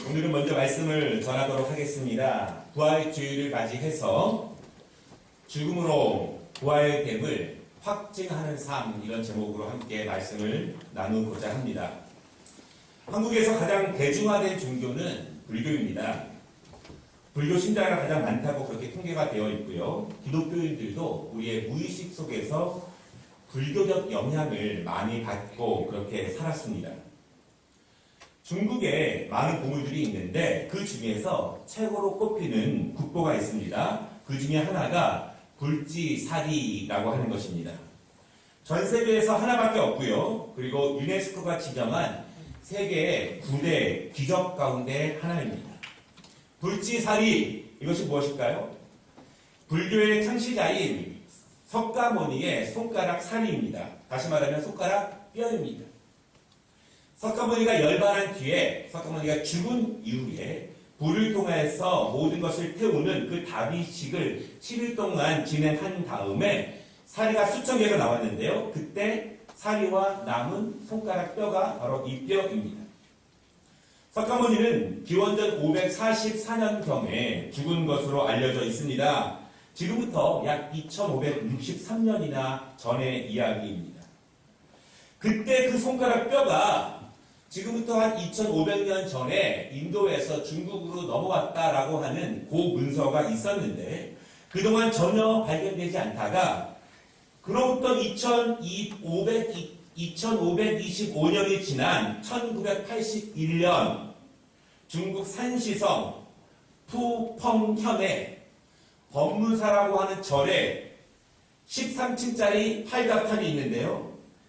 오늘은 먼저 말씀을 전하도록 하겠습니다. 부활주의를 맞이해서 죽음으로 부활됨을 확증하는 삶, 이런 제목으로 함께 말씀을 나누고자 합니다. 한국에서 가장 대중화된 종교는 불교입니다. 불교 신자가 가장 많다고 그렇게 통계가 되어 있고요. 기독교인들도 우리의 무의식 속에서 불교적 영향을 많이 받고 그렇게 살았습니다. 중국에 많은 보물들이 있는데 그 중에서 최고로 꼽히는 국보가 있습니다. 그 중에 하나가 불지사리라고 하는 것입니다. 전 세계에서 하나밖에 없고요. 그리고 유네스코가 지정한 세계의 9대 기적 가운데 하나입니다. 불지사리, 이것이 무엇일까요? 불교의 창시자인 석가모니의 손가락 사리입니다. 다시 말하면 손가락 뼈입니다. 석가모니가 열반한 뒤에 석가모니가 죽은 이후에 불을 통해서 모든 것을 태우는 그 다비식을 7일 동안 진행한 다음에 사리가 수천 개가 나왔는데요. 그때 사리와 남은 손가락 뼈가 바로 이 뼈입니다. 석가모니는 기원전 544년경에 죽은 것으로 알려져 있습니다. 지금부터 약 2563년이나 전의 이야기입니다. 그때 그 손가락 뼈가 지금부터 한 2500년 전에 인도에서 중국으로 넘어왔다라고 하는 고 문서가 있었는데 그동안 전혀 발견되지 않다가 그로부터 2525년이 지난 1981년 중국 산시성 푸펑현의 법문사라고 하는 절에 13층짜리 팔각탑이 있는데요.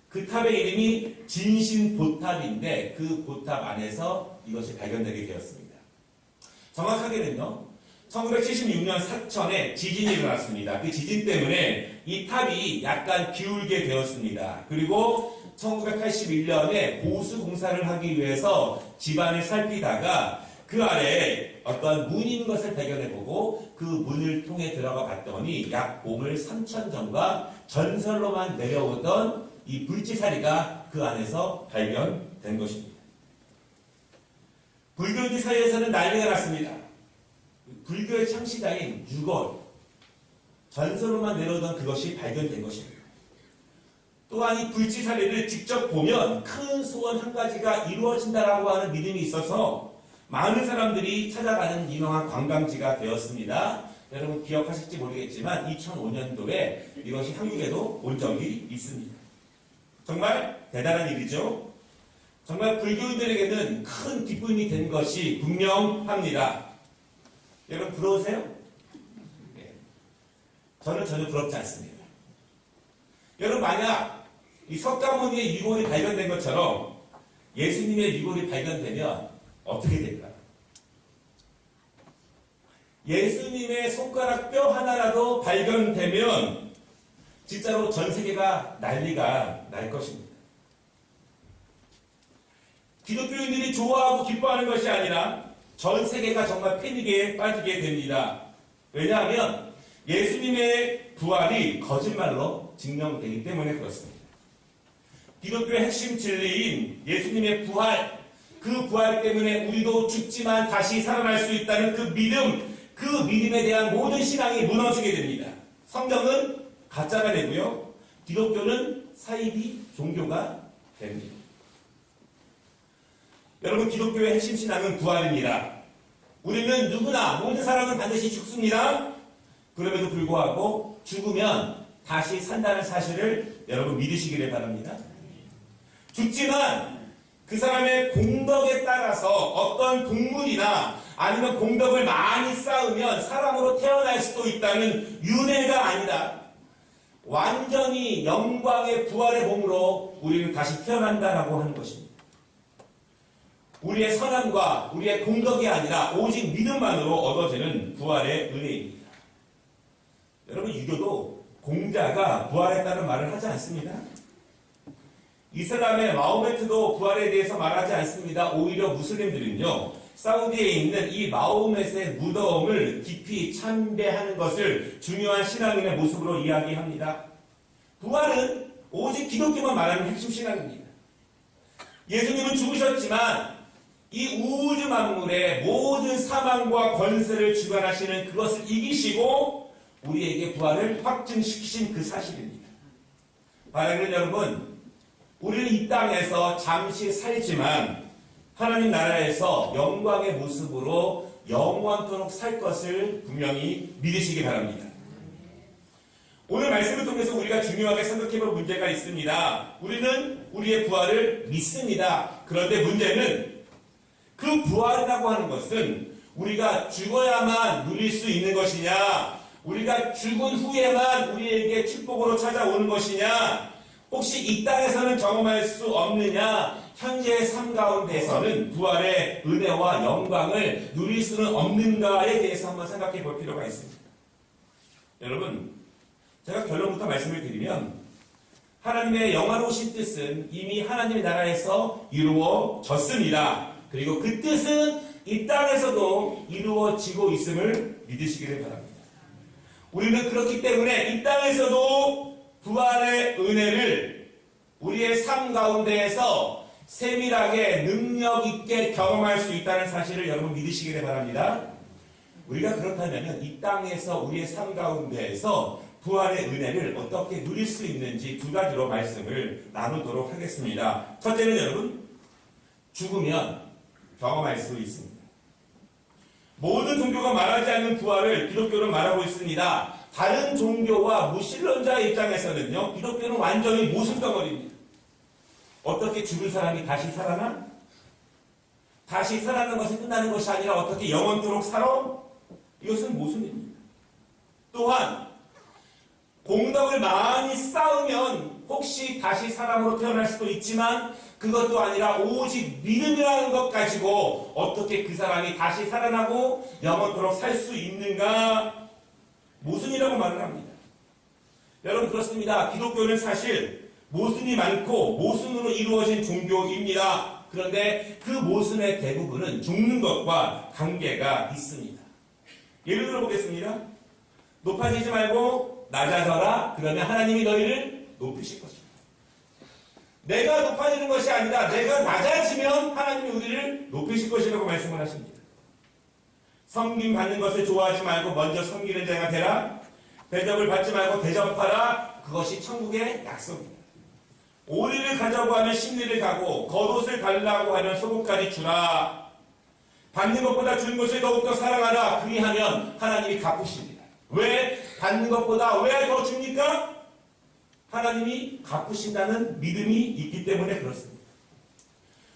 그 탑의 이름이 진신보탑인데 그 보탑 안에서 이것이 발견되게 되었습니다. 정확하게는요, 1976년 사천에 지진이 일어났습니다. 그 지진 때문에 이 탑이 약간 기울게 되었습니다. 그리고 1981년에 보수 공사를 하기 위해서 집안을 살피다가 그 아래에 어떤 문이 있는 것을 발견해보고 그 문을 통해 들어가 봤더니 약 보물 3,000점과 전설로만 내려오던 이 불지사리가 그 안에서 발견된 것입니다. 불교인들 사이에서는 난리가 났습니다. 불교의 창시자인 유골, 전설로만 내려오던 그것이 발견된 것입니다. 또한 이 불지사리를 직접 보면 큰 소원 한 가지가 이루어진다라고 하는 믿음이 있어서 많은 사람들이 찾아가는 유명한 관광지가 되었습니다. 여러분 기억하실지 모르겠지만 2005년도에 이것이 한국에도 온 적이 있습니다. 정말 대단한 일이죠. 정말 불교인들에게는 큰 기쁨이 된 것이 분명합니다. 여러분 부러우세요? 네. 저는 전혀 부럽지 않습니다. 여러분 만약 이 석가모니의 유골이 발견된 것처럼 예수님의 유골이 발견되면 어떻게 될까요? 예수님의 손가락 뼈 하나라도 발견되면 진짜로 전 세계가 난리가 날 것입니다. 기독교인들이 좋아하고 기뻐하는 것이 아니라 전 세계가 정말 패닉에 빠지게 됩니다. 왜냐하면 예수님의 부활이 거짓말로 증명되기 때문에 그렇습니다. 기독교의 핵심 진리인 예수님의 부활, 그 부활 때문에 우리도 죽지만 다시 살아날 수 있다는 그 믿음, 그 믿음에 대한 모든 신앙이 무너지게 됩니다. 성경은 가짜가 되고요. 기독교는 사이비 종교가 됩니다. 여러분 기독교의 핵심 신앙은 부활입니다. 우리는 누구나 모든 사람은 반드시 죽습니다. 그럼에도 불구하고 죽으면 다시 산다는 사실을 여러분 믿으시기를 바랍니다. 죽지만 그 사람의 공덕에 따라서 어떤 동물이나 아니면 공덕을 많이 쌓으면 사람으로 태어날 수도 있다는 윤회가 아니라 완전히 영광의 부활의 몸으로 우리는 다시 태어난다라고 하는 것입니다. 우리의 선함과 우리의 공덕이 아니라 오직 믿음만으로 얻어지는 부활의 은혜입니다. 여러분 유교도 공자가 부활했다는 말을 하지 않습니다. 이슬람의 마호메트도 부활에 대해서 말하지 않습니다. 오히려 무슬림들은요, 사우디에 있는 이 마호메트의 무덤을 깊이 참배하는 것을 중요한 신앙인의 모습으로 이야기합니다. 부활은 오직 기독교만 말하는 핵심 신앙입니다. 예수님은 죽으셨지만 이 우주 만물의 모든 사망과 권세를 주관하시는 그것을 이기시고 우리에게 부활을 확증시키신 그 사실입니다. 바라기는 여러분, 우리는 이 땅에서 잠시 살지만 하나님 나라에서 영광의 모습으로 영원토록 살 것을 분명히 믿으시기 바랍니다. 오늘 말씀을 통해서 우리가 중요하게 생각해볼 문제가 있습니다. 우리는 우리의 부활을 믿습니다. 그런데 문제는 그 부활이라고 하는 것은 우리가 죽어야만 누릴 수 있는 것이냐, 우리가 죽은 후에만 우리에게 축복으로 찾아오는 것이냐, 혹시 이 땅에서는 경험할 수 없느냐, 현재의 삶 가운데서는 부활의 은혜와 영광을 누릴 수는 없는가에 대해서 한번 생각해 볼 필요가 있습니다. 여러분, 제가 결론부터 말씀을 드리면 하나님의 영화로우신 뜻은 이미 하나님의 나라에서 이루어졌습니다. 그리고 그 뜻은 이 땅에서도 이루어지고 있음을 믿으시기를 바랍니다. 우리는 그렇기 때문에 이 땅에서도 부활의 은혜를 우리의 삶 가운데에서 세밀하게 능력 있게 경험할 수 있다는 사실을 여러분 믿으시기를 바랍니다. 우리가 그렇다면 이 땅에서 우리의 삶 가운데에서 부활의 은혜를 어떻게 누릴 수 있는지 두 가지로 말씀을 나누도록 하겠습니다. 첫째는 여러분, 죽으면 경험할 수 있습니다. 모든 종교가 말하지 않는 부활을 기독교는 말하고 있습니다. 다른 종교와 무신론자의 입장에서는요, 기독교는 완전히 모순덩어리입니다. 어떻게 죽은 사람이 다시 살아나? 다시 살아나는 것이 끝나는 것이 아니라 어떻게 영원토록 살아? 이것은 모순입니다. 또한 공덕을 많이 쌓으면 혹시 다시 사람으로 태어날 수도 있지만 그것도 아니라 오직 믿음이라는 것 가지고 어떻게 그 사람이 다시 살아나고 영원토록 살 수 있는가? 모순이라고 말을 합니다. 여러분, 그렇습니다. 기독교는 사실 모순이 많고 모순으로 이루어진 종교입니다. 그런데 그 모순의 대부분은 죽는 것과 관계가 있습니다. 예를 들어 보겠습니다. 높아지지 말고 낮아져라. 그러면 하나님이 너희를 높이실 것입니다. 내가 높아지는 것이 아니라 내가 낮아지면 하나님이 우리를 높이실 것이라고 말씀을 하십니다. 섬김 받는 것을 좋아하지 말고 먼저 섬기는 자가 되라. 대접을 받지 말고 대접하라. 그것이 천국의 약속입니다. 오리를 가자고 하면 심리를 가고 겉옷을 달라고 하면 속옷까지 주라. 받는 것보다 주는 것을 더욱더 사랑하라. 그리하면 하나님이 갚으십니다. 왜? 받는 것보다 왜 더 줍니까? 하나님이 갚으신다는 믿음이 있기 때문에 그렇습니다.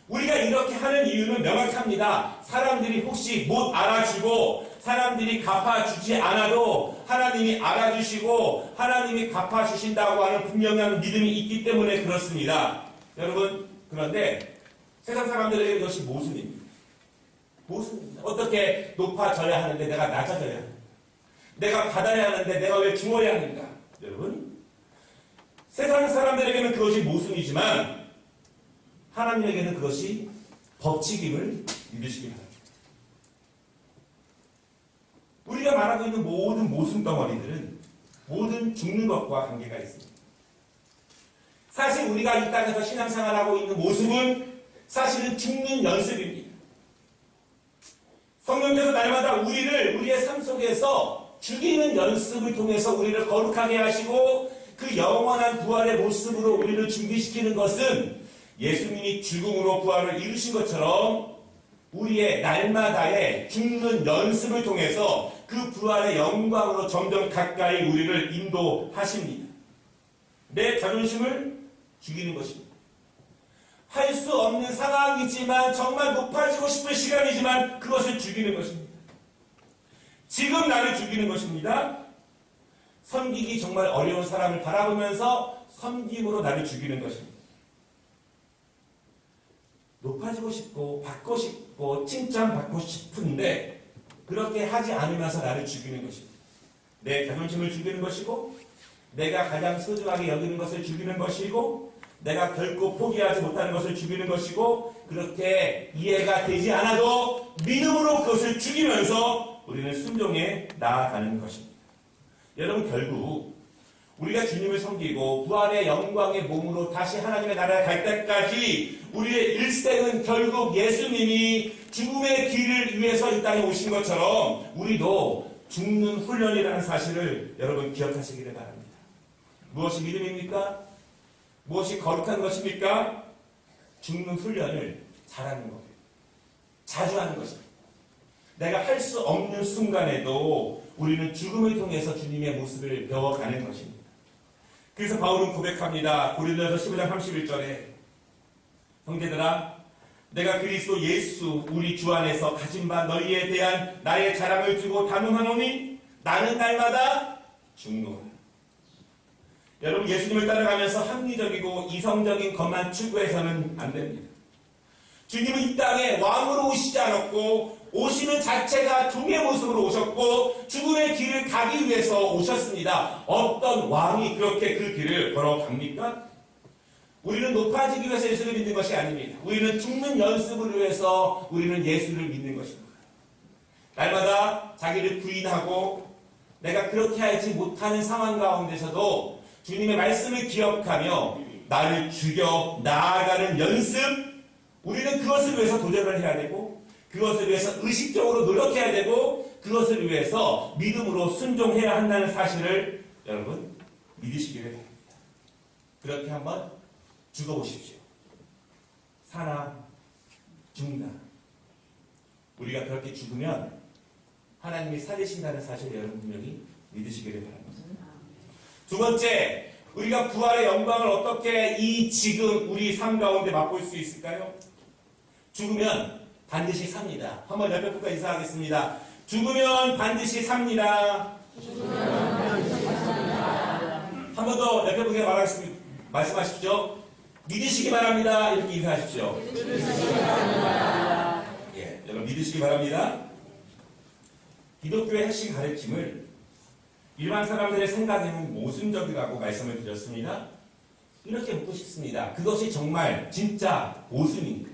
우리가 이렇게 하는 이유는 명확합니다. 사람들이 혹시 못 알아주고 사람들이 갚아주지 않아도 하나님이 알아주시고 하나님이 갚아주신다고 하는 분명한 믿음이 있기 때문에 그렇습니다. 여러분, 그런데 세상 사람들에게 이것이 모순입니다. 모순입니다. 어떻게 높아져야 하는데 내가 낮아져야 하는가? 내가 받아야 하는데 내가 왜 주어야 하는가? 여러분, 세상 사람들에게는 그것이 모순이지만 하나님에게는 그것이 법칙임을 믿으시기 바랍니다. 우리가 말하고 있는 모든 모순 덩어리들은 모든 죽는 것과 관계가 있습니다. 사실 우리가 이 땅에서 신앙생활하고 있는 모습은 사실은 죽는 연습입니다. 성령께서 날마다 우리의 삶 속에서 죽이는 연습을 통해서 우리를 거룩하게 하시고 그 영원한 부활의 모습으로 우리를 준비시키는 것은 예수님이 죽음으로 부활을 이루신 것처럼 우리의 날마다의 죽는 연습을 통해서 그 부활의 영광으로 점점 가까이 우리를 인도하십니다. 내 자존심을 죽이는 것입니다. 할 수 없는 상황이지만 정말 높아지고 싶은 시간이지만 그것을 죽이는 것입니다. 지금 나를 죽이는 것입니다. 섬기기 정말 어려운 사람을 바라보면서 섬김으로 나를 죽이는 것입니다. 높아지고 싶고 받고 싶고 칭찬받고 싶은데 그렇게 하지 않으면서 나를 죽이는 것입니다. 내 자존심을 죽이는 것이고 내가 가장 소중하게 여기는 것을 죽이는 것이고 내가 결코 포기하지 못하는 것을 죽이는 것이고 그렇게 이해가 되지 않아도 믿음으로 그것을 죽이면서 우리는 순종에 나아가는 것입니다. 여러분, 결국 우리가 주님을 섬기고 부활의 영광의 몸으로 다시 하나님의 나라에 갈 때까지 우리의 일생은 결국 예수님이 죽음의 길을 위해서 이 땅에 오신 것처럼 우리도 죽는 훈련이라는 사실을 여러분 기억하시기를 바랍니다. 무엇이 믿음입니까? 무엇이 거룩한 것입니까? 죽는 훈련을 잘하는 거예요. 자주 하는 것입니다. 내가 할 수 없는 순간에도 우리는 죽음을 통해서 주님의 모습을 배워가는 것입니다. 그래서 바울은 고백합니다. 고린도전서 15장 31절에 형제들아 내가 그리스도 예수 우리 주 안에서 가진 바 너희에 대한 나의 자랑을 두고 단언하노니 나는 날마다 죽노라. 여러분 예수님을 따라가면서 합리적이고 이성적인 것만 추구해서는 안 됩니다. 주님은 이 땅에 왕으로 오시지 않았고 오시는 자체가 종의 모습으로 오셨고 죽음의 길을 가기 위해서 오셨습니다. 어떤 왕이 그렇게 그 길을 걸어갑니까? 우리는 높아지기 위해서 예수를 믿는 것이 아닙니다. 우리는 죽는 연습을 위해서 우리는 예수를 믿는 것입니다. 날마다 자기를 부인하고 내가 그렇게 하지 못하는 상황 가운데서도 주님의 말씀을 기억하며 나를 죽여 나아가는 연습, 우리는 그것을 위해서 도전을 해야 되고 그것을 위해서 의식적으로 노력해야 되고 그것을 위해서 믿음으로 순종해야 한다는 사실을 여러분 믿으시기를 바랍니다. 그렇게 한번 죽어보십시오. 사나 죽나. 우리가 그렇게 죽으면 하나님이 살리신다는 사실을 여러분 분명히 믿으시기를 바랍니다. 두 번째, 우리가 부활의 영광을 어떻게 이 지금 우리 삶 가운데 맛볼 수 있을까요? 죽으면 반드시 삽니다. 한번 옆에 분과 인사하겠습니다. 죽으면 반드시 삽니다. 한 번 더 옆에 분에게 말씀하십시오. 믿으시기 바랍니다. 이렇게 인사하십시오. 예, 여러분 믿으시기 바랍니다. 기독교의 핵심 가르침을 일반 사람들의 생각에는 모순적이라고 말씀을 드렸습니다. 이렇게 묻고 싶습니다. 그것이 정말 진짜 모순인가?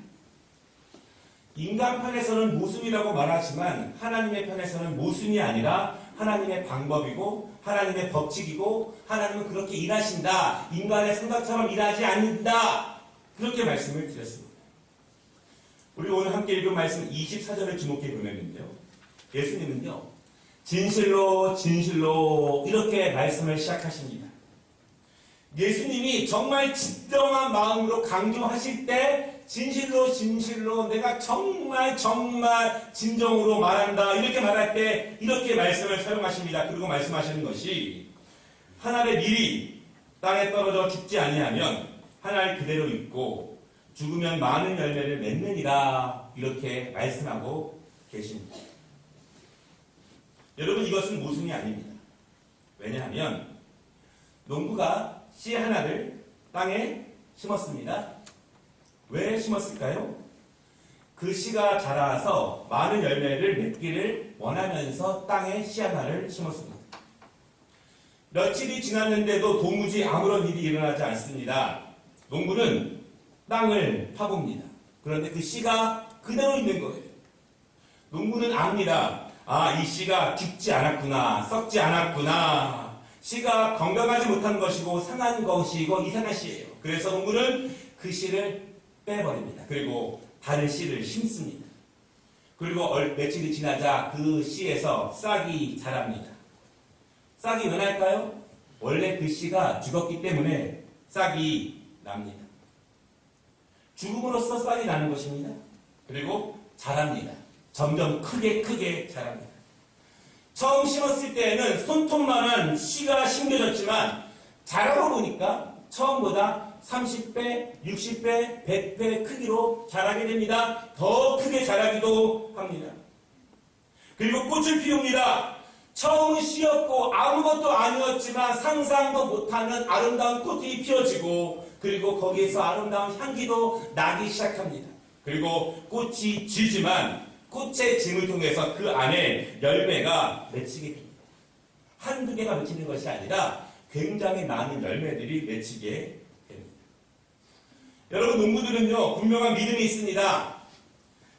인간 편에서는 모순이라고 말하지만 하나님의 편에서는 모순이 아니라 하나님의 방법이고 하나님의 법칙이고 하나님은 그렇게 일하신다. 인간의 생각처럼 일하지 않는다. 그렇게 말씀을 드렸습니다. 우리 오늘 함께 읽은 말씀 24절을 주목해 보면요. 예수님은요. 진실로 진실로 이렇게 말씀을 시작하십니다. 예수님이 정말 진정한 마음으로 강조하실 때 진실로 진실로 내가 정말 진정으로 말한다 이렇게 말할 때 이렇게 말씀을 사용하십니다. 그리고 말씀하시는 것이 한 알의 밀이 땅에 떨어져 죽지 아니하면 한 알 그대로 있고 죽으면 많은 열매를 맺느니라 이렇게 말씀하고 계십니다. 여러분 이것은 모순이 아닙니다. 왜냐하면 농부가 씨 하나를 땅에 심었습니다. 왜 심었을까요? 그 씨가 자라서 많은 열매를 맺기를 원하면서 땅에 씨 하나를 심었습니다. 며칠이 지났는데도 도무지 아무런 일이 일어나지 않습니다. 농부는 땅을 파봅니다. 그런데 그 씨가 그대로 있는 거예요. 농부는 압니다. 이 씨가 죽지 않았구나, 썩지 않았구나. 씨가 건강하지 못한 것이고 상한 것이고 이상한 씨예요. 그래서 농부는 그 씨를 빼버립니다. 그리고 다른 씨를 심습니다. 그리고 며칠이 지나자 그 씨에서 싹이 자랍니다. 싹이 왜 날까요? 원래 그 씨가 죽었기 때문에 싹이 납니다. 죽음으로써 싹이 나는 것입니다. 그리고 자랍니다. 점점 크게 자랍니다. 처음 심었을 때에는 손톱만한 씨가 심겨졌지만 자라고 보니까 처음보다 30배, 60배, 100배 크기로 자라게 됩니다. 더 크게 자라기도 합니다. 그리고 꽃을 피웁니다. 처음은 씨였고 아무것도 아니었지만 상상도 못하는 아름다운 꽃이 피어지고 그리고 거기에서 아름다운 향기도 나기 시작합니다. 그리고 꽃이 지지만 꽃의 짐을 통해서 그 안에 열매가 맺히게 됩니다. 한두 개가 맺히는 것이 아니라 굉장히 많은 열매들이 맺히게 됩니다. 여러분 농부들은요 분명한 믿음이 있습니다.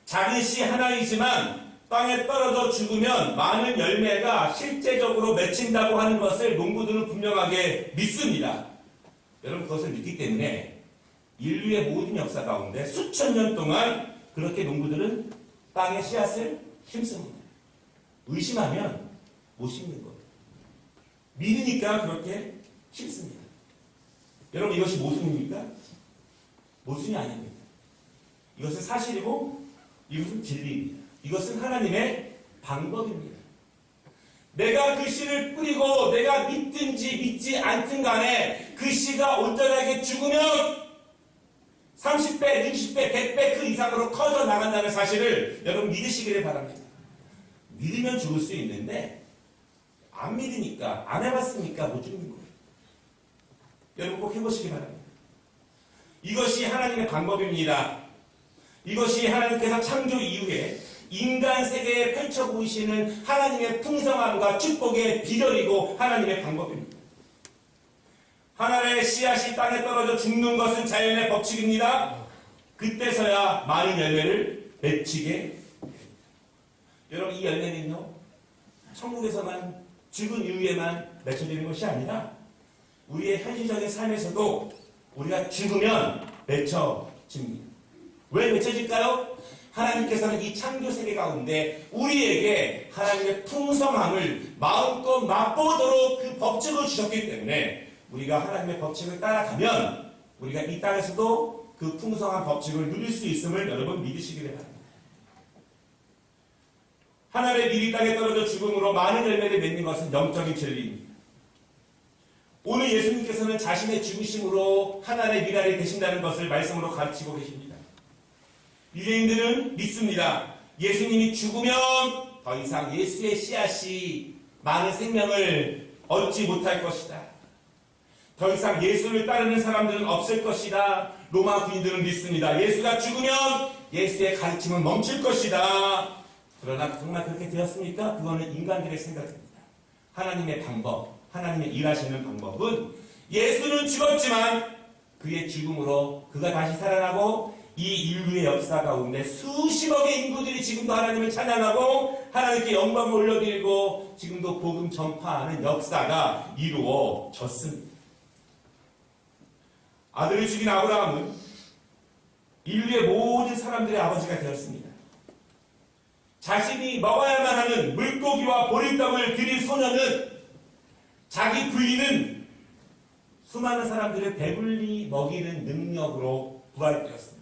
작은 씨 하나이지만 땅에 떨어져 죽으면 많은 열매가 실제적으로 맺힌다고 하는 것을 농부들은 분명하게 믿습니다. 여러분 그것을 믿기 때문에 인류의 모든 역사 가운데 수천 년 동안 그렇게 농부들은 땅에 씨앗을 심습니다. 의심하면 못 심는 거예요. 믿으니까 그렇게 심습니다. 여러분, 이것이 모순입니까? 모순이 아닙니다. 이것은 사실이고 이것은 진리입니다. 이것은 하나님의 방법입니다. 내가 그 씨를 뿌리고 내가 믿든지 믿지 않든 간에 그 씨가 온전하게 죽으면 30배, 60배, 100배 그 이상으로 커져 나간다는 사실을 여러분 믿으시기를 바랍니다. 믿으면 죽을 수 있는데 안 믿으니까, 안 해봤으니까 못 죽는 거예요. 여러분 꼭 해보시기 바랍니다. 이것이 하나님의 방법입니다. 이것이 하나님께서 창조 이후에 인간 세계에 펼쳐 보이시는 하나님의 풍성함과 축복의 비결이고 하나님의 방법입니다. 하나의 씨앗이 땅에 떨어져 죽는 것은 자연의 법칙입니다. 그때서야 많은 열매를 맺히게 됩니다. 여러분, 이 열매는요, 천국에서만 죽은 이후에만 맺혀지는 것이 아니라 우리의 현실적인 삶에서도 우리가 죽으면 맺혀집니다. 왜 맺혀질까요? 하나님께서는 이 창조 세계 가운데 우리에게 하나님의 풍성함을 마음껏 맛보도록 그 법칙을 주셨기 때문에 우리가 하나님의 법칙을 따라가면 우리가 이 땅에서도 그 풍성한 법칙을 누릴 수 있음을 여러분 믿으시기를 바랍니다. 하나님의 밀이 땅에 떨어져 죽음으로 많은 열매를 맺는 것은 영적인 진리입니다. 오늘 예수님께서는 자신의 죽으심으로 하나님의 미랄이 되신다는 것을 말씀으로 가르치고 계십니다. 유대인들은 믿습니다. 예수님이 죽으면 더 이상 예수의 씨앗이 많은 생명을 얻지 못할 것이다. 더 이상 예수를 따르는 사람들은 없을 것이다. 로마 군인들은 믿습니다. 예수가 죽으면 예수의 가르침은 멈출 것이다. 그러나 정말 그렇게 되었습니까? 그거는 인간들의 생각입니다. 하나님의 방법, 하나님의 일하시는 방법은 예수는 죽었지만 그의 죽음으로 그가 다시 살아나고 이 인류의 역사 가운데 수십억의 인구들이 지금도 하나님을 찬양하고 하나님께 영광을 올려드리고 지금도 복음 전파하는 역사가 이루어졌습니다. 아들을 죽인 아브라함은 인류의 모든 사람들의 아버지가 되었습니다. 자신이 먹어야만 하는 물고기와 보리떡을 드린 소녀는 자기 부인은 수많은 사람들을 배불리 먹이는 능력으로 부활되었습니다.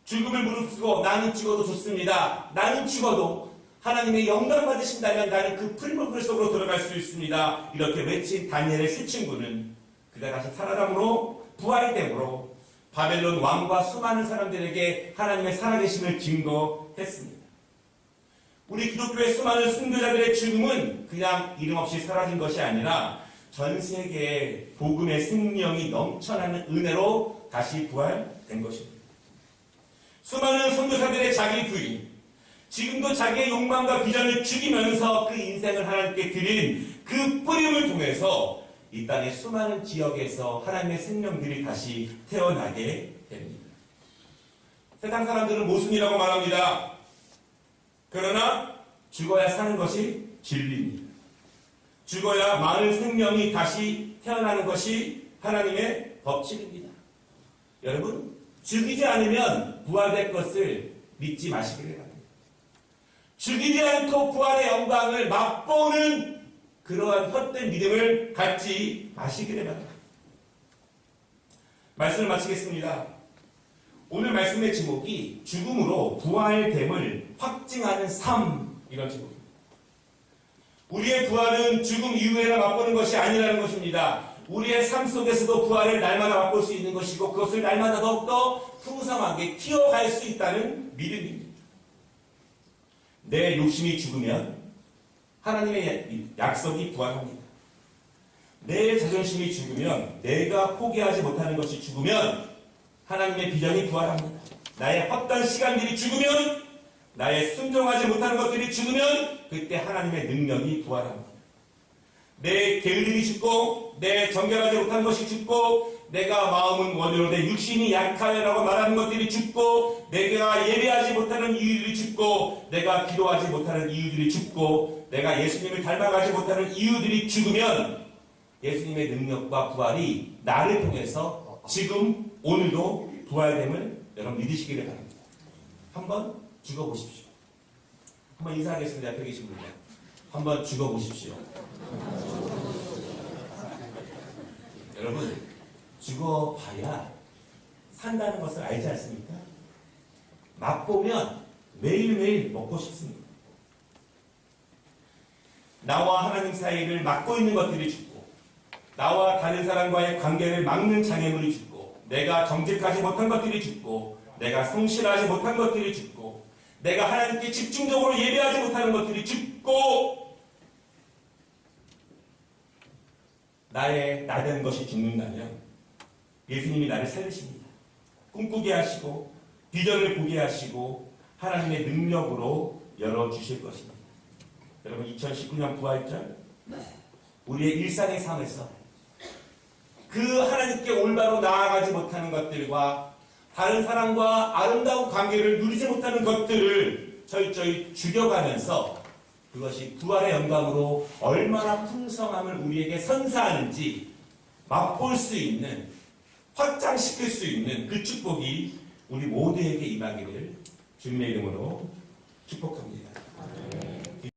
죽음을 무릅쓰고 나는 죽어도 좋습니다. 나는 죽어도 하나님의 영광 받으신다면 나는 그 풀무불 속으로 들어갈 수 있습니다. 이렇게 외친 다니엘의 세 친구는 그가 다시 살아남으로 부활됨으로 바벨론 왕과 수많은 사람들에게 하나님의 살아계심을 증거했습니다. 우리 기독교의 수많은 순교자들의 죽음은 그냥 이름 없이 사라진 것이 아니라 전 세계에 복음의 생명이 넘쳐나는 은혜로 다시 부활된 것입니다. 수많은 선교사들의 자기 부인, 지금도 자기의 욕망과 비전을 죽이면서 그 인생을 하나님께 드린 그 뿌림을 통해서 이 땅의 수많은 지역에서 하나님의 생명들이 다시 태어나게 됩니다. 세상 사람들은 모순이라고 말합니다. 그러나 죽어야 사는 것이 진리입니다. 죽어야 많은 생명이 다시 태어나는 것이 하나님의 법칙입니다. 여러분, 죽이지 않으면 부활될 것을 믿지 마시기를 바랍니다. 죽이지 않고 부활의 영광을 맛보는 그러한 헛된 믿음을 갖지 마시기를 바랍니다. 말씀을 마치겠습니다. 오늘 말씀의 제목이 죽음으로 부활됨을 확증하는 삶, 이런 제목입니다. 우리의 부활은 죽음 이후에나 맛보는 것이 아니라는 것입니다. 우리의 삶 속에서도 부활을 날마다 맛볼 수 있는 것이고 그것을 날마다 더욱더 풍성하게 키워갈 수 있다는 믿음입니다. 내 욕심이 죽으면 하나님의 약속이 부활합니다. 내 자존심이 죽으면, 내가 포기하지 못하는 것이 죽으면 하나님의 비전이 부활합니다. 나의 헛된 시간들이 죽으면, 나의 순종하지 못하는 것들이 죽으면 그때 하나님의 능력이 부활합니다. 내 게으름이 죽고 내 정결하지 못한 것이 죽고 내가 마음은 원으로 내 육신이 약하여라고 말하는 것들이 죽고 내가 예배하지 못하는 이유들이 죽고 내가 기도하지 못하는 이유들이 죽고 내가 예수님을 닮아가지 못하는 이유들이 죽으면 예수님의 능력과 부활이 나를 통해서 지금 오늘도 부활됨을 여러분 믿으시기를 바랍니다. 한번 죽어보십시오. 한번 인사하겠습니다. 옆에 계신 분들. 한번 죽어보십시오. 여러분, 죽어봐야 산다는 것을 알지 않습니까? 맛보면 매일매일 먹고 싶습니다. 나와 하나님 사이를 막고 있는 것들이 죽고, 나와 다른 사람과의 관계를 막는 장애물이 죽고, 내가 정직하지 못한 것들이 죽고, 내가 성실하지 못한 것들이 죽고, 내가 하나님께 집중적으로 예배하지 못하는 것들이 죽고, 나된 것이 죽는다면 예수님이 나를 살리십니다. 꿈꾸게 하시고 비전을 보게 하시고 하나님의 능력으로 열어주실 것입니다. 여러분 2019년 부활절 우리의 일상의 삶에서 그 하나님께 올바로 나아가지 못하는 것들과 다른 사람과 아름다운 관계를 누리지 못하는 것들을 저희 죽여가면서 그것이 부활의 영광으로 얼마나 풍성함을 우리에게 선사하는지 맛볼 수 있는, 확장시킬 수 있는 그 축복이 우리 모두에게 임하기를 주님의 이름으로 축복합니다.